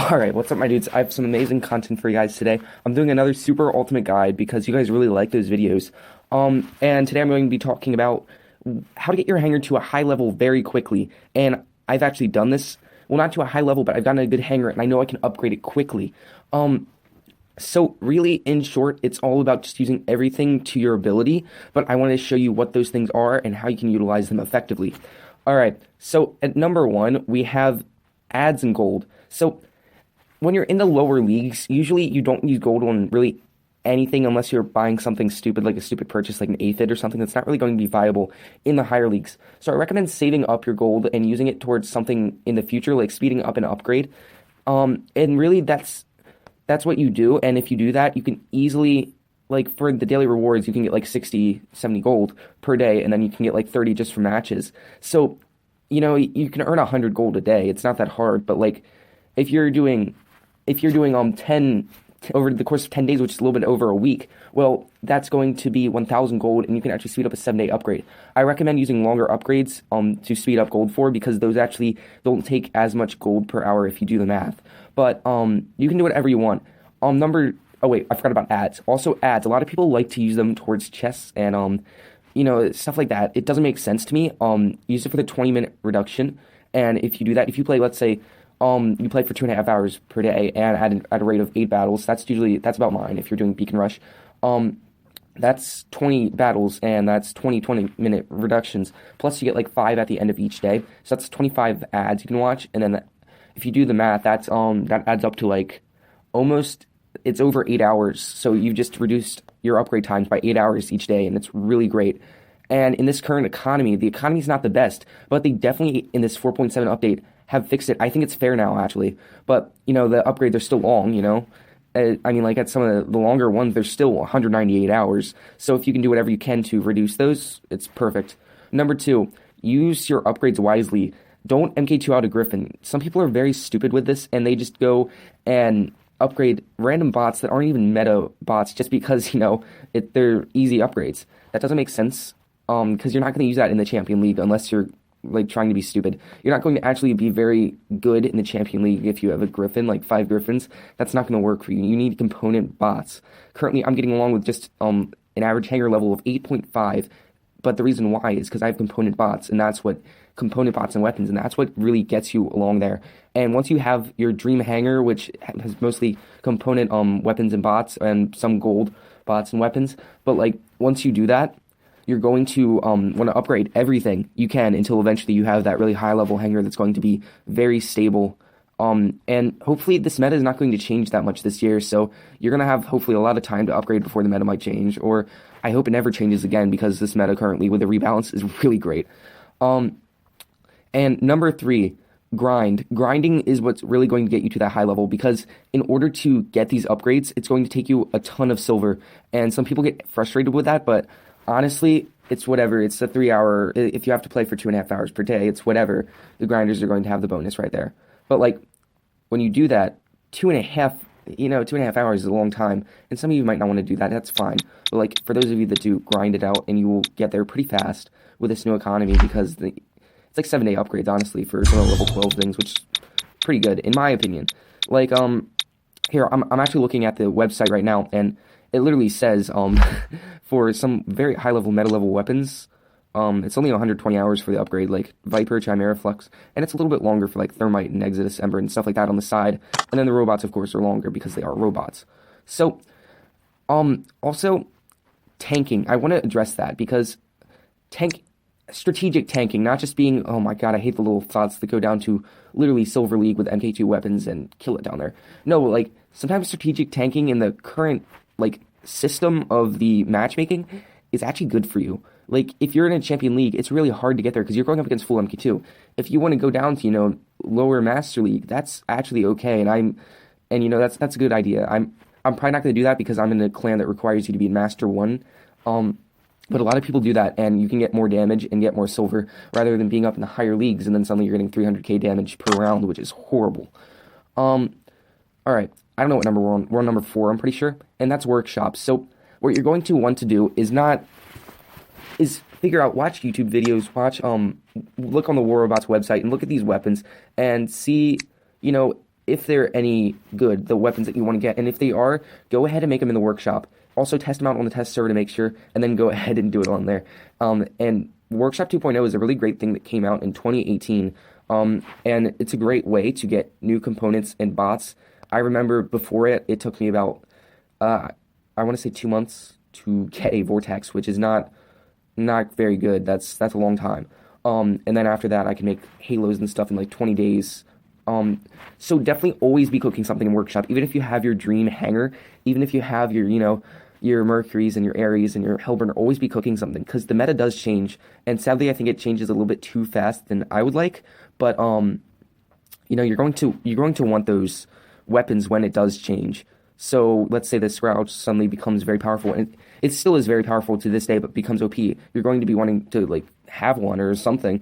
Alright, what's up my dudes? I have some amazing content for you guys today. I'm doing another super ultimate guide because you guys really like those videos. And today I'm going to be talking about how to get your hanger to a high level very quickly. And I've actually done this. Well, not to a high level, but I've gotten a good hanger and I know I can upgrade it quickly. So really, in short, it's all about just using everything to your ability, but I want to show you what those things are and how you can utilize them effectively. Alright, so at number one, we have ads and gold. So when you're in the lower leagues, usually you don't use gold on really anything unless you're buying something stupid, like a stupid purchase, like an aphid or something that's not really going to be viable in the higher leagues. So I recommend saving up your gold and using it towards something in the future, like speeding up an upgrade. And really, that's what you do. And if you do that, you can easily, like for the daily rewards, you can get like 60, 70 gold per day, and then you can get like 30 just for matches. So, you can earn 100 gold a day. It's not that hard, but like if you're doing 10 over the course of 10 days, which is a little bit over a week, well, that's going to be 1,000 gold, and you can actually speed up a 7-day upgrade. I recommend using longer upgrades to speed up gold for, because those actually don't take as much gold per hour if you do the math. But you can do whatever you want. Oh wait, I forgot about ads. Also ads, a lot of people like to use them towards chests and stuff like that. It doesn't make sense to me. Use it for the 20-minute reduction, and if you do that, if you play, let's say, you play for 2.5 hours per day and at a rate of 8 battles. That's about mine. If you're doing Beacon Rush, that's 20 battles and that's 20-minute reductions. Plus you get like 5 at the end of each day. So that's 25 ads you can watch. And then if you do the math, that adds up to like it's over 8 hours. So you've just reduced your upgrade times by 8 hours each day, and it's really great. And in this current economy, the economy's not the best, but they definitely in this 4.7 update have fixed it. I think it's fair now, actually. But, the upgrades are still long, like at some of the longer ones, they're still 198 hours. So if you can do whatever you can to reduce those, it's perfect. Number two, use your upgrades wisely. Don't MK2 out a Griffin. Some people are very stupid with this, and they just go and upgrade random bots that aren't even meta bots just because, they're easy upgrades. That doesn't make sense, because you're not going to use that in the Champion League unless you're like trying to be stupid. You're not going to actually be very good in the Champion League if you have a Griffin, like 5 Griffins. That's not going to work for you. You need component bots. Currently, I'm getting along with just an average hanger level of 8.5, but the reason why is because I have component bots, and that's what component bots and weapons, and that's what really gets you along there. And once you have your dream hanger, which has mostly component weapons and bots and some gold bots and weapons, but like once you do that, you're going to want to upgrade everything you can until eventually you have that really high-level hanger that's going to be very stable. And hopefully this meta is not going to change that much this year, so you're going to have hopefully a lot of time to upgrade before the meta might change, or I hope it never changes again, because this meta currently with the rebalance is really great. And number three, grind. Grinding is what's really going to get you to that high level, because in order to get these upgrades, it's going to take you a ton of silver, and some people get frustrated with that, but honestly, it's whatever. It's a 3-hour. If you have to play for 2.5 hours per day, it's whatever. The grinders are going to have the bonus right there. But like when you do that, 2.5 hours is a long time, and some of you might not want to do that. That's fine. But like for those of you that do, grind it out, and you will get there pretty fast with this new economy, because it's like 7-day upgrades, honestly, for some of the level 12 things, which is pretty good in my opinion. Like here I'm actually looking at the website right now, and it literally says for some very high-level, meta-level weapons, it's only 120 hours for the upgrade, like Viper, Chimera, Flux, and it's a little bit longer for like Thermite and Exodus, Ember, and stuff like that on the side. And then the robots, of course, are longer because they are robots. So, also, tanking. I want to address that, because strategic tanking, not just being, oh my god, I hate the little thoughts that go down to literally Silver League with MK2 weapons and kill it down there. No, like, sometimes strategic tanking in the current, like, system of the matchmaking is actually good for you. Like, if you're in a Champion League, it's really hard to get there because you're going up against full MK2. If you want to go down to, lower Master League, that's actually okay, and that's a good idea. I'm probably not going to do that because I'm in a clan that requires you to be in Master 1. But a lot of people do that, and you can get more damage and get more silver rather than being up in the higher leagues, and then suddenly you're getting 300k damage per round, which is horrible. Alright, I don't know what number we're on. We're on number 4, I'm pretty sure, and that's workshops. So what you're going to want to do is figure out, watch YouTube videos, look on the War Robots website and look at these weapons and see, if they're any good, the weapons that you want to get. And if they are, go ahead and make them in the workshop. Also test them out on the test server to make sure, and then go ahead and do it on there. And Workshop 2.0 is a really great thing that came out in 2018. And it's a great way to get new components and bots. I remember before it took me about, I want to say 2 months to get a Vortex, which is not very good. That's a long time. And then after that, I can make Halos and stuff in like 20 days. So definitely always be cooking something in Workshop, even if you have your dream hangar, even if you have your, your Mercuries and your Ares and your Hellburner, always be cooking something, because the meta does change, and sadly I think it changes a little bit too fast than I would like, but you're going to want those weapons when it does change. So let's say this Scourge suddenly becomes very powerful, and it still is very powerful to this day, but becomes OP. You're going to be wanting to like have one or something.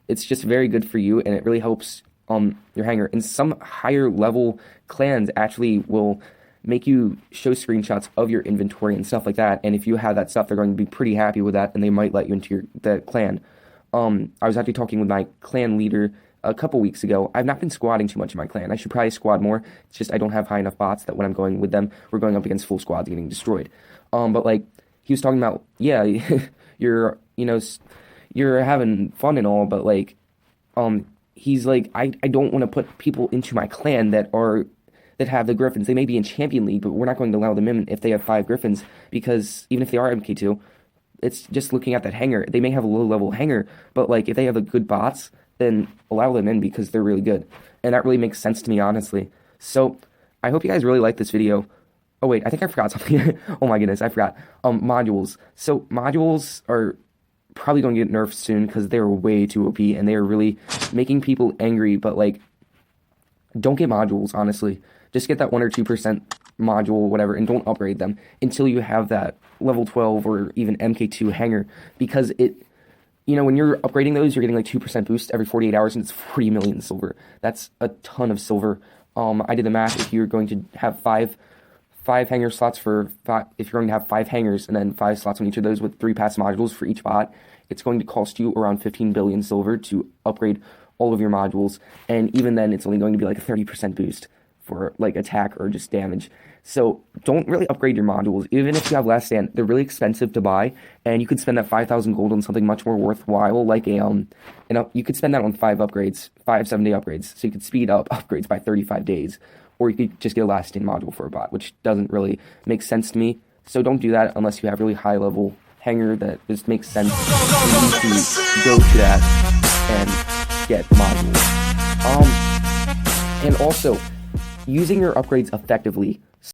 It's just very good for you, and it really helps your hangar. And some higher level clans actually will make you show screenshots of your inventory and stuff like that. And if you have that stuff, they're going to be pretty happy with that, and they might let you into the clan. I was actually talking with my clan leader a couple weeks ago. I've not been squadding too much in my clan. I should probably squad more. It's just I don't have high enough bots that when I'm going with them, we're going up against full squads getting destroyed. But like he was talking about, yeah, you're having fun and all, but like, he's like, I don't want to put people into my clan that have the Griffins. They may be in Champion League, but we're not going to allow them in if they have 5 Griffins, because even if they are MK2, it's just looking at that hangar. They may have a low-level hangar, but like if they have the good bots, then allow them in because they're really good. And that really makes sense to me, honestly. So I hope you guys really like this video. Oh wait, I think I forgot something. Oh my goodness, I forgot. Modules. So modules are probably going to get nerfed soon because they're way too OP and they are really making people angry, but like, don't get modules, honestly. Just get that 1 or 2% module, whatever, and don't upgrade them until you have that level 12 or even MK2 hangar, because it, when you're upgrading those, you're getting like 2% boost every 48 hours, and it's 40 million silver. That's a ton of silver. I did the math. If you're going to have five hangar slots for if you're going to have 5 hangars and then 5 slots on each of those with 3 pass modules for each bot, it's going to cost you around 15 billion silver to upgrade all of your modules, and even then, it's only going to be like a 30% boost for like attack or just damage. So don't really upgrade your modules. Even if you have Last Stand, they're really expensive to buy, and you could spend that 5,000 gold on something much more worthwhile, like you could spend that on 5 upgrades, 5 7-day upgrades, so you could speed up upgrades by 35 days, or you could just get a Last Stand module for a bot, which doesn't really make sense to me. So don't do that unless you have really high level hangar that just makes sense to go to that and get modules. And also, using your upgrades effectively